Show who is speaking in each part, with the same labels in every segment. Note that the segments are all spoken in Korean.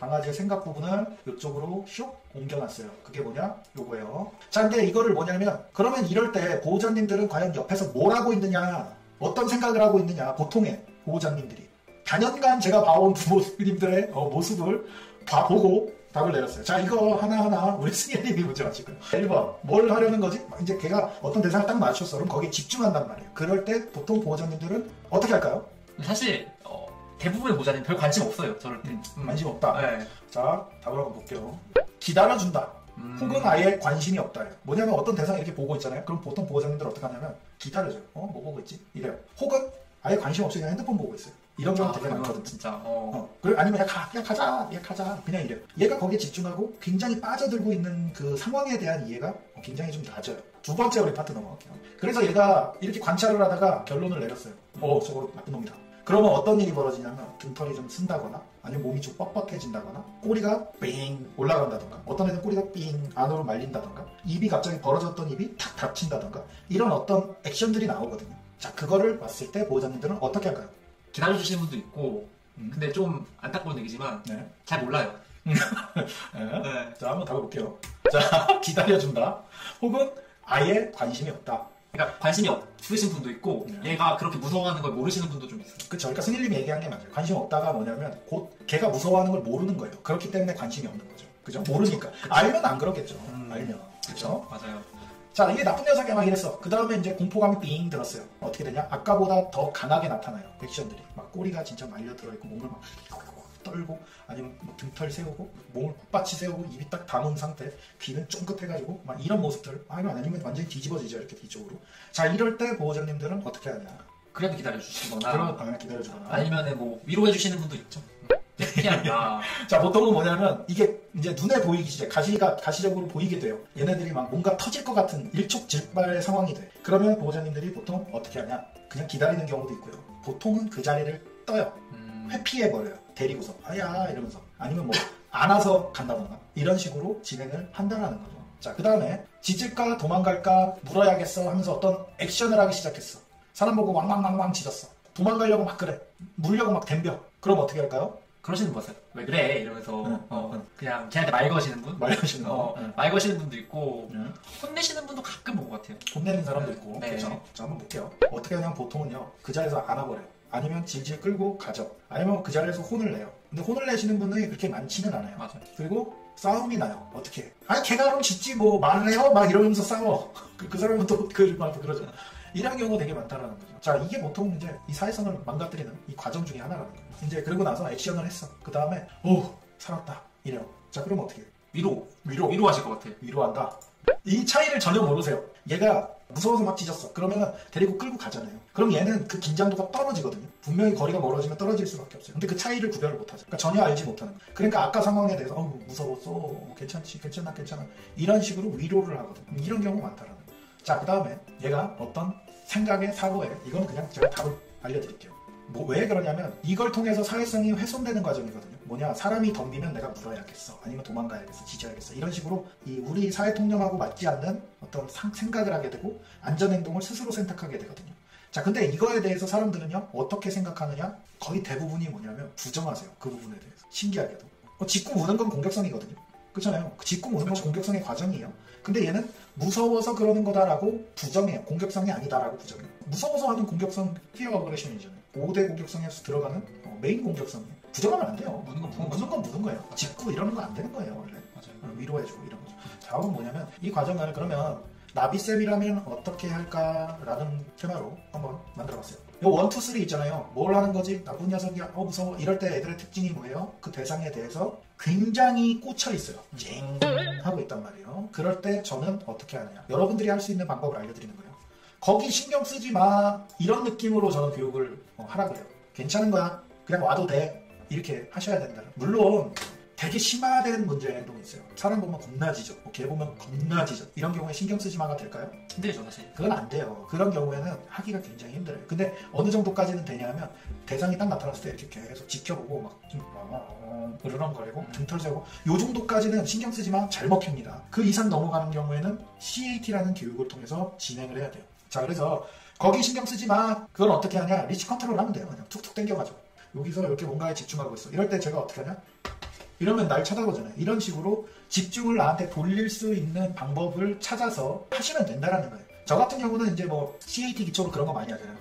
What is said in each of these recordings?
Speaker 1: 강아지의 생각 부분을 이쪽으로 슉 옮겨놨어요. 그게 뭐냐? 요거예요. 자, 근데 이거를 뭐냐면 그러면 이럴 때 보호자님들은 과연 옆에서 뭘 하고 있느냐, 어떤 생각을 하고 있느냐, 보통의 보호자님들이 단연간 제가 봐온 부모님들의 모습을 봐보고 답을 내렸어요. 자, 이거 하나하나 우리 승현님이 문제 맞힐 거예요. 1번, 뭘 하려는 거지? 이제 걔가 어떤 대상을 딱 맞췄어. 그럼 거기에 집중한단 말이에요. 그럴 때 보통 보호자님들은 어떻게 할까요?
Speaker 2: 사실 대부분의 보호자님 별 관심 없어요. 저럴 때.
Speaker 1: 관심 없다.
Speaker 2: 네.
Speaker 1: 자, 답을 한번 볼게요. 기다려준다. 혹은 아예 관심이 없다. 뭐냐면 어떤 대상 이렇게 보고 있잖아요. 그럼 보통 보호자님들 어떻게 하냐면 기다려줘요. 뭐 보고 있지? 이래요. 혹은 아예 관심 없이 그냥 핸드폰 보고 있어요. 이런 경우 되게 많거든.
Speaker 2: 진짜.
Speaker 1: 그리고 아니면 야 가자. 그냥 이래요. 얘가 거기에 집중하고 굉장히 빠져들고 있는 그 상황에 대한 이해가 굉장히 좀 낮아요. 두 번째 우리 파트 넘어갈게요. 그래서 얘가 이렇게 관찰을 하다가 결론을 내렸어요. 저거 나쁜 놈이다. 그러면 어떤 일이 벌어지냐면 등털이 좀 쓴다거나 아니면 몸이 좀 뻑뻑해진다거나 꼬리가 삥 올라간다던가 어떤 애는 꼬리가 삥 안으로 말린다던가 입이 갑자기 벌어졌던 입이 탁 닫힌다던가 이런 어떤 액션들이 나오거든요. 자, 그거를 봤을 때 보호자님들은 어떻게 할까요?
Speaker 2: 기다려주시는 분도 있고 근데 좀 안타까운 얘기지만
Speaker 1: 네.
Speaker 2: 잘 몰라요.
Speaker 1: 네. 자, 한번 답을 볼게요. 자, 기다려준다. 혹은 아예 관심이 없다.
Speaker 2: 그러니까 관심이 없으신 분도 있고 얘가 그렇게 무서워하는 걸 모르시는 분도 좀 있어요.
Speaker 1: 그쵸. 그러니까 승일님이 얘기한 게 맞아요. 관심 없다가 뭐냐면 곧 걔가 무서워하는 걸 모르는 거예요. 그렇기 때문에 관심이 없는 거죠. 그죠? 모르니까. 그쵸. 알면 안 그러겠죠. 알면. 그쵸?
Speaker 2: 맞아요.
Speaker 1: 자, 이게 나쁜 녀석이 막 이랬어. 그 다음에 이제 공포감이 삥 들었어요. 어떻게 되냐? 아까보다 더 강하게 나타나요. 액션들이. 막 꼬리가 진짜 말려 들어있고 몸을 막 떨고 아니면 뭐 등털 세우고 몸을 빳빳이 세우고 입이 딱 담은 상태, 귀는 쫑긋해가지고 막 이런 모습들. 아니면 완전히 뒤집어지죠. 이렇게 뒤쪽으로. 자, 이럴 때 보호자님들은 어떻게 하냐?
Speaker 2: 그래도 기다려주시거나
Speaker 1: 그런 기다려주거나
Speaker 2: 아니면 뭐 위로해주시는 분도 있죠. 피한다.
Speaker 1: 자, 보통은 뭐냐면 이게 이제 눈에 보이기 시작, 가시적으로 보이게 돼요. 얘네들이 막 뭔가 터질 것 같은 일촉즉발의 상황이 돼. 그러면 보호자님들이 보통 어떻게 하냐? 그냥 기다리는 경우도 있고요. 보통은 그 자리를 떠요. 회피해버려요. 데리고서 아야 이러면서 아니면 뭐 안아서 간다던가 이런 식으로 진행을 한다는 거죠. 자, 그 다음에 짖을까 도망갈까 물어야겠어 하면서 어떤 액션을 하기 시작했어. 사람 보고 왕왕왕왕 짖었어. 도망가려고 막 그래. 물려고 막 덤벼. 그럼 어떻게 할까요?
Speaker 2: 그러시는 분 봤어요. 왜 그래? 이러면서 그냥 걔한테 말 거시는 분?
Speaker 1: 말 거시는 분?
Speaker 2: 말 거시는 분도 있고 혼내시는 분도 가끔 본 것 같아요.
Speaker 1: 혼내는 사람도 있고.
Speaker 2: 네.
Speaker 1: 그렇죠? 자, 한번 볼게요. 어떻게 하냐면 보통은요. 그 자리에서 안아버려요. 아니면 질질 끌고 가죠. 아니면 그 자리에서 혼을 내요. 근데 혼을 내시는 분들이 그렇게 많지는 않아요.
Speaker 2: 맞아요.
Speaker 1: 그리고 싸움이 나요. 어떻게? 아니 걔가 그럼 짖지 뭐 말을 해요? 막 이러면서 싸워. 그 사람은 또 그러죠. 이런 경우가 되게 많다라는 거죠. 자, 이게 보통 이제 이 사회성을 망가뜨리는 이 과정 중에 하나라는 거예요. 이제 그러고 나서 액션을 했어. 그 다음에 살았다. 이래요. 자, 그럼 어떻게 해요?
Speaker 2: 위로하실 것 같아요.
Speaker 1: 위로한다. 이 차이를 전혀 모르세요. 얘가 무서워서 막 짖었어. 그러면은 데리고 끌고 가잖아요. 그럼 얘는 그 긴장도가 떨어지거든요. 분명히 거리가 멀어지면 떨어질 수밖에 없어요. 근데 그 차이를 구별을 못하죠. 그러니까 전혀 알지 못하는 거예요. 그러니까 아까 상황에 대해서 무서웠어. 괜찮지? 괜찮아. 이런 식으로 위로를 하거든요. 이런 경우가 많다라는 거예요. 자, 그 다음에 얘가 어떤 생각에 사고에 이건 그냥 제가 답을 알려드릴게요. 왜 그러냐면 이걸 통해서 사회성이 훼손되는 과정이거든요. 뭐냐, 사람이 덤비면 내가 물어야겠어, 아니면 도망가야겠어, 짖어야겠어, 이런 식으로 우리 사회 통념하고 맞지 않는 어떤 생각을 하게 되고 안전행동을 스스로 선택하게 되거든요. 자, 근데 이거에 대해서 사람들은요 어떻게 생각하느냐, 거의 대부분이 뭐냐면 부정하세요. 그 부분에 대해서. 신기하게도 짖고 우는 건 공격성이거든요. 그렇잖아요. 짖고 우는 건 공격성의 과정이에요. 근데 얘는 무서워서 그러는 거다라고 부정해요. 공격성이 아니다라고 부정해요. 무서워서 하는 공격성 피어 어그레션이잖아요. 5대 공격성에서 들어가는 메인 공격성이에요. 부정하면 안 돼요. 무는 건 무는 거예요. 짚고 이러는 거 안 되는 거예요, 원래. 맞아요. 위로해주고 이런 거죠. 다음은 뭐냐면 이 과정을 그러면 나비쌤이라면 어떻게 할까라는 테마로 한번 만들어봤어요. 요 1, 2, 3 있잖아요. 뭘 하는 거지? 나쁜 녀석이야. 무서워. 이럴 때 애들의 특징이 뭐예요? 그 대상에 대해서 굉장히 꽂혀 있어요. 쨍 하고 있단 말이에요. 그럴 때 저는 어떻게 하느냐. 여러분들이 할 수 있는 방법을 알려드리는 거예요. 거기 신경 쓰지 마. 이런 느낌으로 저는 교육을 하라고 해요. 괜찮은 거야. 그냥 와도 돼. 이렇게 하셔야 된다. 물론 되게 심화된 문제의 행동이 있어요. 사람 보면 겁나 짖어. 개 보면 겁나 짖어. 이런 경우에 신경 쓰지 마가 될까요?
Speaker 2: 힘들죠, 사실.
Speaker 1: 그건 안 돼요. 그런 경우에는 하기가 굉장히 힘들어요. 근데 어느 정도까지는 되냐면 대상이 딱 나타났을 때 이렇게 계속 지켜보고 막 으르렁거리고 등털 세우고 요 정도까지는 신경 쓰지 마. 잘 먹힙니다. 그 이상 넘어가는 경우에는 CAT라는 교육을 통해서 진행을 해야 돼요. 자, 그래서 거기 신경 쓰지 마. 그건 어떻게 하냐? 리치 컨트롤 하면 돼요. 그냥 툭툭 당겨가지고 여기서 이렇게 뭔가에 집중하고 있어. 이럴 때 제가 어떻게 하냐? 이러면 날 쳐다보잖아요. 이런 식으로 집중을 나한테 돌릴 수 있는 방법을 찾아서 하시면 된다라는 거예요. 저 같은 경우는 이제 뭐 CAT 기초로 그런 거 많이 하잖아요.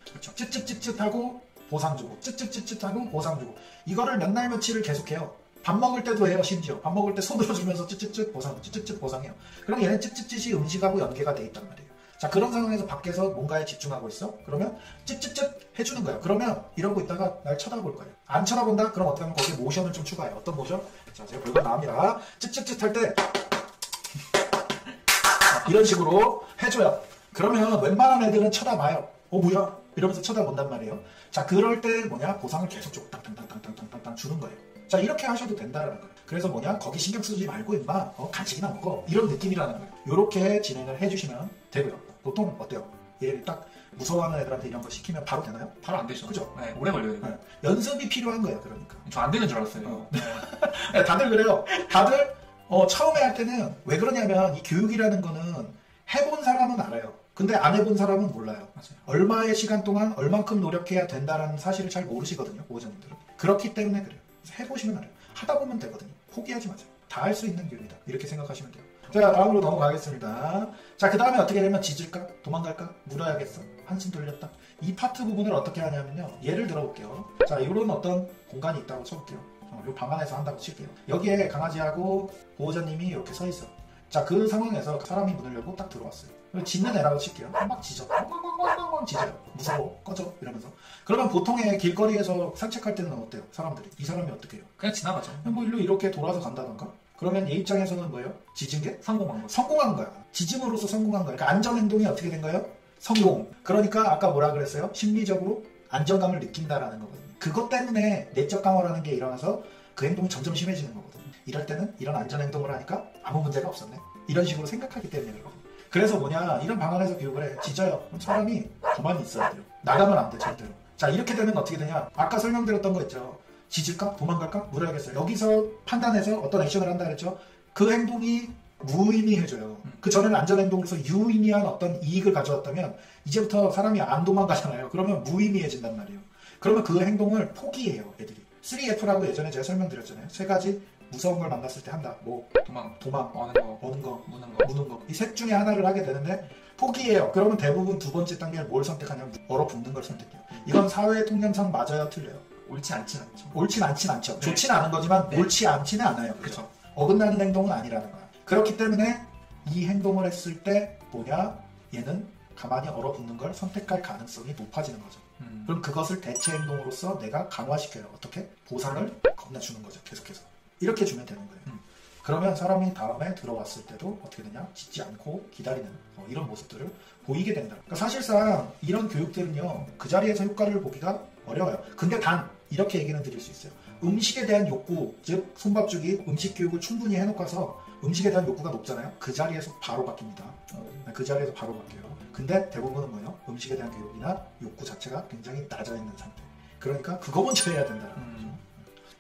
Speaker 1: 그렇죠. 쯧쯧쯧쯧 하고 보상 주고 쯧쯧쯧쯧 하고 보상 주고 이거를 몇 날 며칠을 계속해요. 밥 먹을 때도 해요. 심지어 밥 먹을 때 손으로 주면서 쯧쯧쯧 보상 쯧쯧쯧 보상해요. 그럼 얘는 쯧쯧쯧이 음식하고 연계가 돼 있단 말이에요. 자, 그런 상황에서 밖에서 뭔가에 집중하고 있어? 그러면 쯧쯧쯧 해주는 거예요. 그러면 이러고 있다가 날 쳐다볼 거예요. 안 쳐다본다? 그럼 어떻게 하면 거기에 모션을 좀 추가해요. 어떤 모션? 자, 제가 별거 나옵니다. 쯧쯧쯧 할 때 이런 식으로 해줘요. 그러면 웬만한 애들은 쳐다봐요. 뭐야? 이러면서 쳐다본단 말이에요. 자, 그럴 때 뭐냐? 보상을 계속 쭉 땅땅땅땅땅땅땅 주는 거예요. 자, 이렇게 하셔도 된다라는 거예요. 그래서 뭐냐? 거기 신경 쓰지 말고 임마 간식이나 먹어. 이런 느낌이라는 거예요. 이렇게 진행을 해주시면 되고요. 보통 어때요? 얘를 딱 무서워하는 애들한테 이런 거 시키면 바로 되나요?
Speaker 2: 바로 안 되죠.
Speaker 1: 그죠?
Speaker 2: 네, 오래 걸려요.
Speaker 1: 네. 연습이 필요한 거예요. 그러니까.
Speaker 2: 저 안 되는 줄 알았어요.
Speaker 1: 네, 다들 그래요. 다들 처음에 할 때는 왜 그러냐면 이 교육이라는 거는 해본 사람은 알아요. 근데 안 해본 사람은 몰라요.
Speaker 2: 맞아요.
Speaker 1: 얼마의 시간 동안 얼만큼 노력해야 된다라는 사실을 잘 모르시거든요. 보호자님들은. 그렇기 때문에 그래요. 그래서 해보시면 알아요. 하다 보면 되거든요. 포기하지 마세요. 다 할 수 있는 교육이다. 이렇게 생각하시면 돼요. 자, 다음으로 넘어가겠습니다. 자, 그 다음에 어떻게 되면 짖을까? 도망갈까? 물어야겠어? 한숨 돌렸다? 이 파트 부분을 어떻게 하냐면요. 예를 들어볼게요. 자, 이런 어떤 공간이 있다고 쳐볼게요. 요 방 안에서 한다고 칠게요. 여기에 강아지하고 보호자님이 이렇게 서 있어. 자, 그 상황에서 사람이 문을 열고 딱 들어왔어요. 짖는 애라고 칠게요. 막 짖어. 꽝꽝꽝꽝꽝 짖어요. 무서워. 꺼져. 이러면서. 그러면 보통의 길거리에서 산책할 때는 어때요? 사람들이. 이 사람이 어떻게 해요?
Speaker 2: 그냥 지나가죠.
Speaker 1: 뭐 일로 이렇게 돌아서 간다던가? 그러면 얘 입장에서는 뭐예요? 짖은 게?
Speaker 2: 성공한 거죠.
Speaker 1: 성공한 거야. 짖음으로써 성공한 거야. 그러니까 안전행동이 어떻게 된 거예요? 성공. 그러니까 아까 뭐라 그랬어요? 심리적으로 안정감을 느낀다라는 거거든요. 그것 때문에 내적 강화라는 게 일어나서 그 행동이 점점 심해지는 거거든요. 이럴 때는 이런 안전행동을 하니까 아무 문제가 없었네. 이런 식으로 생각하기 때문에 그렇거든요. 그래서 뭐냐, 이런 방 안에서 교육을 해. 짖어요. 그럼 사람이 가만히 있어야 돼요. 나가면 안 돼, 절대로. 자, 이렇게 되면 어떻게 되냐. 아까 설명드렸던 거 있죠. 짖을까? 도망갈까? 물어야겠어요. 여기서 판단해서 어떤 액션을 한다 그랬죠. 그 행동이 무의미해져요. 그 전에는 안전행동으로서 유의미한 어떤 이익을 가져왔다면 이제부터 사람이 안 도망가잖아요. 그러면 무의미해진단 말이에요. 그러면 그 행동을 포기해요, 애들이. 3F라고 예전에 제가 설명드렸잖아요. 세 가지 무서운 걸 만났을 때 한다. 뭐 도망, 오는 거, 무는 거. 이 셋 중에 하나를 하게 되는데 포기해요. 그러면 대부분 두 번째 단계는 뭘 선택하냐면 얼어붙는 걸 선택해요. 이건 사회 통념상 맞아요, 틀려요?
Speaker 2: 옳지 않진 않죠.
Speaker 1: 옳진 않진 않죠.
Speaker 2: 네.
Speaker 1: 좋진 않은 거지만
Speaker 2: 네.
Speaker 1: 옳지 않지는 않아요.
Speaker 2: 그렇죠.
Speaker 1: 어긋나는 행동은 아니라는 거야. 그렇기 때문에 이 행동을 했을 때 뭐냐? 얘는 가만히 얼어붙는 걸 선택할 가능성이 높아지는 거죠. 그럼 그것을 대체 행동으로서 내가 강화시켜요. 어떻게? 보상을 겁나 주는 거죠. 계속해서. 이렇게 주면 되는 거예요. 그러면 사람이 다음에 들어왔을 때도 어떻게 되냐? 짖지 않고 기다리는 이런 모습들을 보이게 된다. 그러니까 사실상 이런 교육들은요. 그 자리에서 효과를 보기가 어려워요. 근데 단 이렇게 얘기는 드릴 수 있어요. 음식에 대한 욕구, 즉 손밥주기, 음식 교육을 충분히 해놓고서 음식에 대한 욕구가 높잖아요. 그 자리에서 바로 바뀝니다. 그 자리에서 바로 바뀌어요. 근데 대부분은 뭐예요? 음식에 대한 교육이나 욕구 자체가 굉장히 낮아 있는 상태. 그러니까 그거 먼저 해야 된다는 거죠.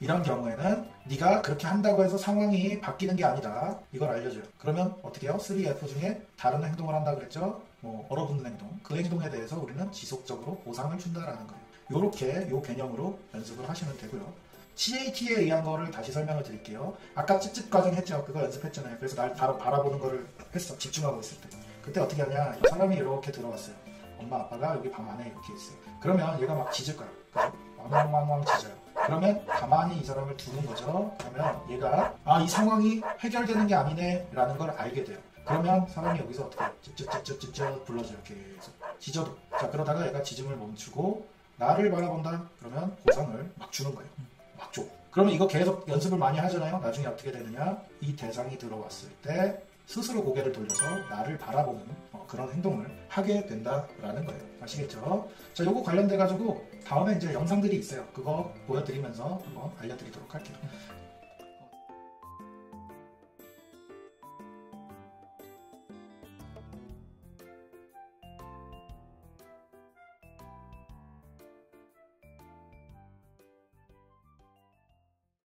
Speaker 1: 이런 경우에는 네가 그렇게 한다고 해서 상황이 바뀌는 게 아니다. 이걸 알려줘요. 그러면 어떻게 해요? 3F 중에 다른 행동을 한다 그랬죠? 뭐 얼어붙는 행동. 그 행동에 대해서 우리는 지속적으로 보상을 준다라는 거예요. 요렇게 요 개념으로 연습을 하시면 되고요. CAT에 의한 거를 다시 설명을 드릴게요. 아까 찝찝 과정 했죠? 그거 연습했잖아요. 그래서 날 바라보는 거를 했어. 집중하고 있을 때. 그때 어떻게 하냐? 사람이 이렇게 들어왔어요. 엄마 아빠가 여기 방 안에 이렇게 있어요. 그러면 얘가 막 짖을 거야. 그죠? 왕왕왕왕 짖어요. 그러면 가만히 이 사람을 두는 거죠. 그러면 얘가 이 상황이 해결되는 게 아니네 라는 걸 알게 돼요. 그러면 사람이 여기서 어떻게 찝찝찝찝찝 불러줘요. 계속 짖어도. 자, 그러다가 얘가 짖음을 멈추고 나를 바라본다. 그러면 보상을 막 주는 거예요. 막 줘. 그러면 이거 계속 연습을 많이 하잖아요. 나중에 어떻게 되느냐? 이 대상이 들어왔을 때 스스로 고개를 돌려서 나를 바라보는 그런 행동을 하게 된다라는 거예요. 아시겠죠? 자, 요거 관련돼가지고 다음에 이제 영상들이 있어요. 그거 보여드리면서 한번 알려드리도록 할게요.